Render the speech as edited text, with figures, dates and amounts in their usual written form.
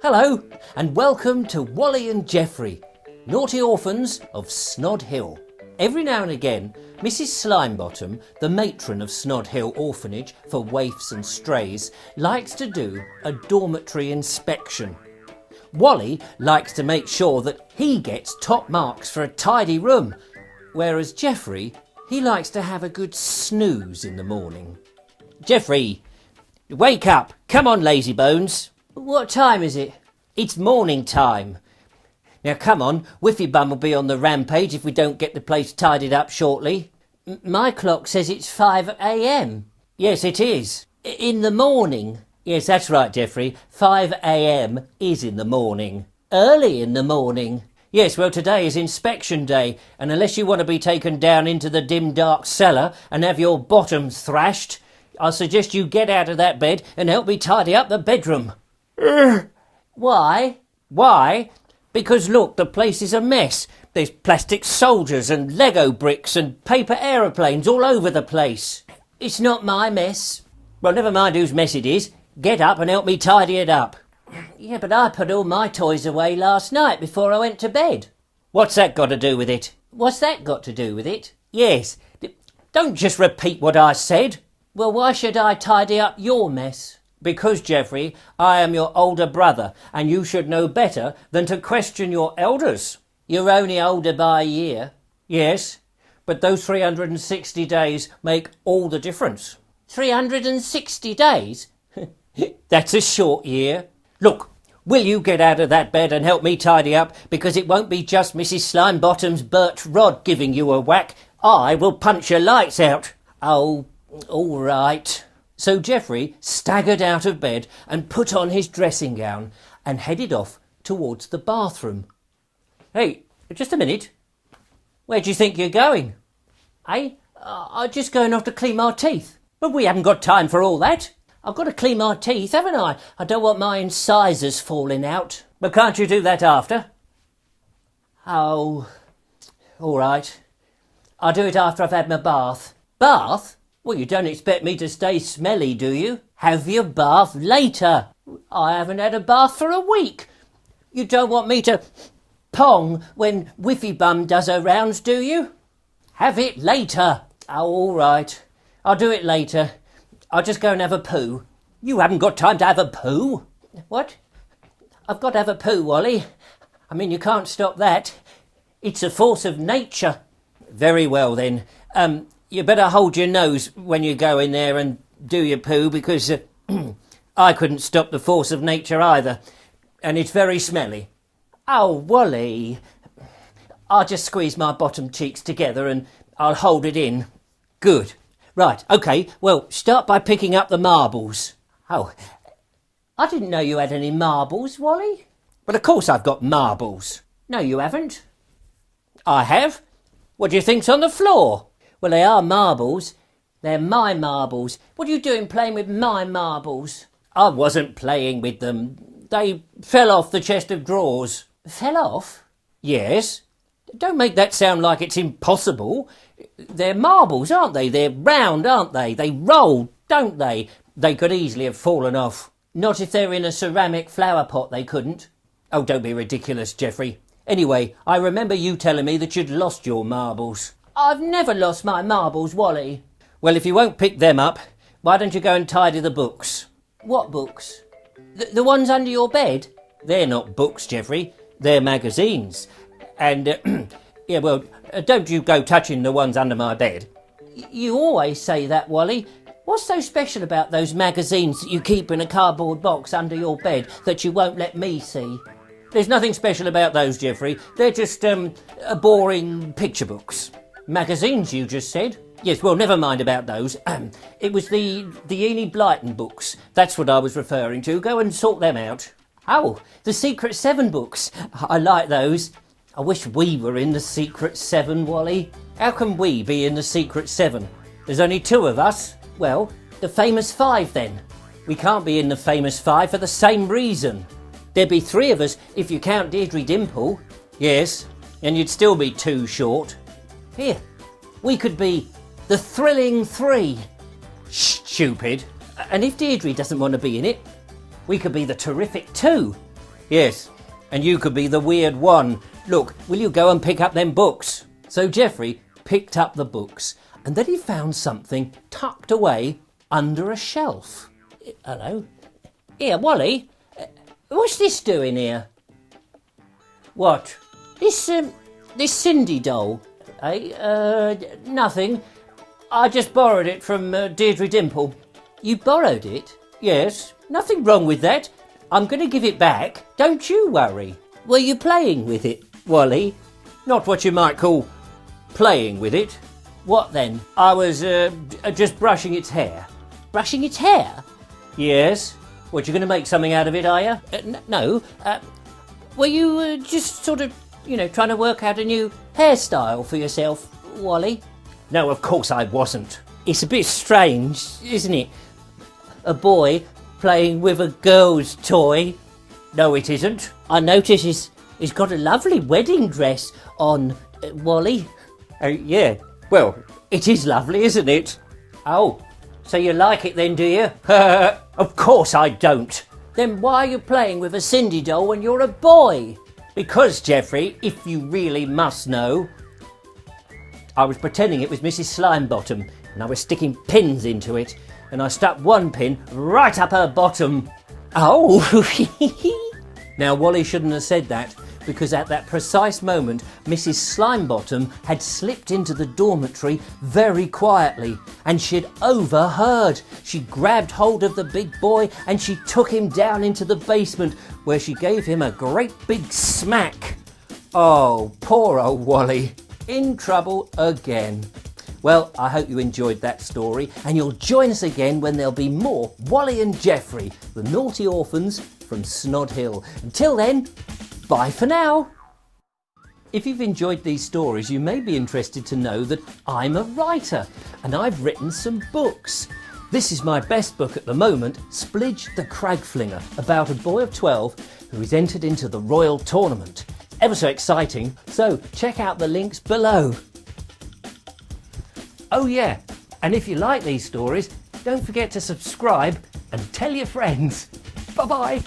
Hello, and welcome to Wally and Jeffery, naughty orphans of Snod Hill. Every now and again, Mrs Slimebottom, the matron of Snod Hill Orphanage for Waifs and Strays, likes to do a dormitory inspection. Wally likes to make sure that he gets top marks for a tidy room, whereas Jeffery, he likes to have a good snooze in the morning. Jeffery, wake up! Come on, lazy bones! What time is it? It's morning time. Now come on, Whiffy Bum will be on the rampage if we don't get the place tidied up shortly. My clock says it's 5 a.m. Yes, it is. In the morning. Yes, that's right, Jeffery. 5 a.m. is in the morning. Early in the morning. Yes, well, today is inspection day, and unless you want to be taken down into the dim, dark cellar and have your bottoms thrashed, I suggest you get out of that bed and help me tidy up the bedroom. Why? Why? Because look, the place is a mess. There's plastic soldiers and Lego bricks and paper aeroplanes all over the place. It's not my mess. Well, never mind whose mess it is. Get up and help me tidy it up. Yeah, but I put all my toys away last night before I went to bed. What's that got to do with it? What's that got to do with it? Yes. Don't just repeat what I said. Well, why should I tidy up your mess? Because, Jeffery, I am your older brother, and you should know better than to question your elders. You're only older by a year. Yes, but those 360 days make all the difference. 360 days? That's a short year. Look, will you get out of that bed and help me tidy up, because it won't be just Mrs Slimebottom's birch rod giving you a whack. I will punch your lights out. Oh, all right. So Jeffery staggered out of bed and put on his dressing gown and headed off towards the bathroom. Hey, just a minute. Where do you think you're going? I'm just going off to clean my teeth. But we haven't got time for all that. I've got to clean my teeth, haven't I? I don't want my incisors falling out. But can't you do that after? Oh, all right. I'll do it after I've had my bath. Bath? Well, you don't expect me to stay smelly, do you? Have your bath later. I haven't had a bath for a week. You don't want me to pong when Whiffy Bum does her rounds, do you? Have it later. Oh, all right. I'll do it later. I'll just go and have a poo. You haven't got time to have a poo. What? I've got to have a poo, Wally. I mean, you can't stop that. It's a force of nature. Very well, then. You better hold your nose when you go in there and do your poo, because I couldn't stop the force of nature either. And it's very smelly. Oh, Wally. I'll just squeeze my bottom cheeks together and I'll hold it in. Good. Right, OK, well, start by picking up the marbles. Oh, I didn't know you had any marbles, Wally. But of course I've got marbles. No, you haven't. I have. What do you think's on the floor? Well, they are marbles. They're my marbles. What are you doing playing with my marbles? I wasn't playing with them. They fell off the chest of drawers. Fell off? Yes. Don't make that sound like it's impossible. They're marbles, aren't they? They're round, aren't they? They roll, don't they? They could easily have fallen off. Not if they're in a ceramic flower pot, they couldn't. Oh, don't be ridiculous, Jeffery. Anyway, I remember you telling me that you'd lost your marbles. I've never lost my marbles, Wally. Well, if you won't pick them up, why don't you go and tidy the books? What books? The ones under your bed? They're not books, Jeffery. They're magazines. And, yeah, well, don't you go touching the ones under my bed. You always say that, Wally. What's so special about those magazines that you keep in a cardboard box under your bed that you won't let me see? There's nothing special about those, Jeffery. They're just, boring picture books. Magazines, you just said? Yes, well, never mind about those. It was the Enid Blyton books. That's what I was referring to. Go and sort them out. Oh, the Secret 7 books. I like those. I wish we were in the Secret 7, Wally. How can we be in the Secret 7? There's only 2 of us. Well, the Famous 5 then. We can't be in the Famous 5 for the same reason. There'd be 3 of us if you count Deirdre Dimple. Yes, and you'd still be 2 short. Here, we could be the Thrilling 3. Stupid. And if Deirdre doesn't want to be in it, we could be the terrific two. Yes, and you could be the weird one. Look, will you go and pick up them books? So Jeffrey picked up the books, and then he found something tucked away under a shelf. Hello? Here, Wally, what's this doing here? What? This Cindy doll? Nothing. I just borrowed it from Deirdre Dimple. You borrowed it? Yes. Nothing wrong with that. I'm going to give it back. Don't you worry. Were you playing with it, Wally? Not what you might call playing with it. What then? I was just brushing its hair. Brushing its hair? Yes. What, you going to make something out of it, are you? No. Were you just sort of, trying to work out a new hairstyle for yourself, Wally? No, of course I wasn't. It's a bit strange, isn't it? A boy playing with a girl's toy. No, it isn't. I notice he's got a lovely wedding dress on, Wally. Oh, yeah. Well, it is lovely, isn't it? Oh, so you like it then, do you? Of course I don't. Then why are you playing with a Cindy doll when you're a boy? Because, Jeffrey, if you really must know, I was pretending it was Mrs Slimebottom, and I was sticking pins into it, and I stuck one pin right up her bottom. Oh! Now, Wally shouldn't have said that, because at that precise moment, Mrs Slimebottom had slipped into the dormitory very quietly, and she'd overheard. She grabbed hold of the big boy and she took him down into the basement, where she gave him a great big smack. Oh, poor old Wally. In trouble again. Well, I hope you enjoyed that story, and you'll join us again when there'll be more Wally and Jeffery, the naughty orphans from Snod Hill. Until then, bye for now. If you've enjoyed these stories, you may be interested to know that I'm a writer, and I've written some books. This is my best book at the moment, Splidge the Cragflinger, about a boy of 12 who is entered into the royal tournament. Ever so exciting, so check out the links below. Oh yeah, and if you like these stories, don't forget to subscribe and tell your friends. Bye-bye.